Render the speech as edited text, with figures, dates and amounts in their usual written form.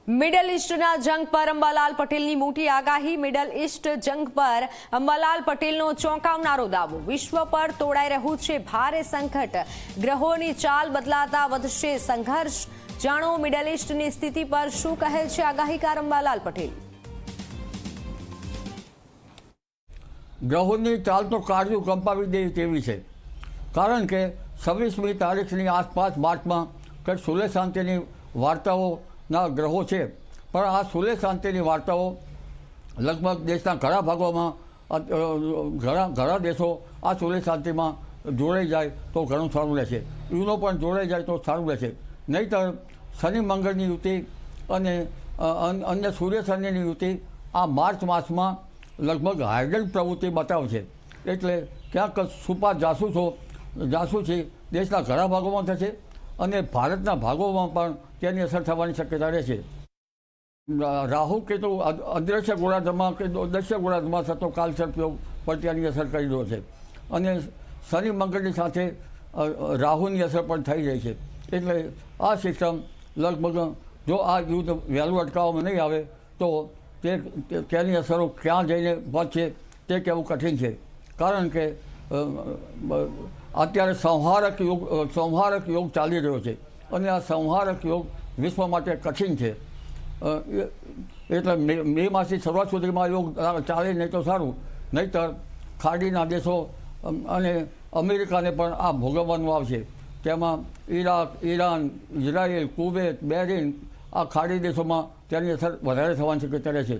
Middle ઈસ્ટના જંગ પર અંબાલાલ પટેલની મોટી આગાહી। મિડલ ઈસ્ટ જંગ પર અંબાલાલ પટેલનો ચોંકાવનારો દાવો। વિશ્વ પર તોડાઈ રહ્યું છે ભારે સંકટ। ગ્રહોની ચાલ બદલાતા વધશે સંઘર્ષ। જાણો મિડલ ઈસ્ટની સ્થિતિ પર શું કહે છે આગાહીકાર અંબાલાલ પટેલ। ગ્રહોની ચાલ તો કાળજું કંપાવી દે તેવી છે, કારણ કે 26મી તારીખની આસપાસ માર્ચમાં કંઈક સુલે શાંતિની વાર્તાઓના ગ્રહો છે, પણ આ સુલે શાંતિની વાર્તાઓ લગભગ દેશના ઘણા ભાગોમાં ઘણા દેશો આ સુલે શાંતિમાં જોડાઈ જાય તો ઘણું સારું રહેશે। યુનો પણ જોડાઈ જાય તો સારું રહેશે, નહીંતર શનિ મંગળની યુતિ અને અન્ય સૂર્ય શનિની યુતિ આ માર્ચ માસમાં લગભગ હાઇડલ પ્રવૃત્તિ બતાવશે। એટલે ક્યાંક છુપા જાસૂસી દેશના ઘણા ભાગોમાં થશે અને ભારતના ભાગોમાં પણ તેની અસર થવાની શક્યતા રહેશે। રાહુ કેતુ અદ્રશ્ય ગોળાર્ધમાં કે દશ્ય ગોળાર્ધમાં થતો કાલસર્પયોગ પણ તેની અસર કરી રહ્યો છે અને શનિ મંગળની સાથે રાહુની અસર પણ થઈ રહી છે। એટલે આ સિસ્ટમ લગભગ જો આ યુદ્ધ વહેલું અટકાવવામાં નહીં આવે તો તેની અસરો ક્યાં જઈને પહોંચશે તે કહેવું કઠિન છે, કારણ કે અત્યારે સંહારક યોગ ચાલી રહ્યો છે અને આ સંહારક યોગ વિશ્વ માટે કઠિન છે। એટલે મે માસની શરૂઆત સુધીમાં યોગ ચાલે નહીં તો સારું, નહીંતર ખાડીના દેશો અને અમેરિકાને પણ આ ભોગવવાનું આવશે। તેમાં Iraq, Iran, Israel, Kuwait, Bahrain આ ખાડી દેશોમાં તેની અસર વધારે થવાની શક્યતા રહે છે।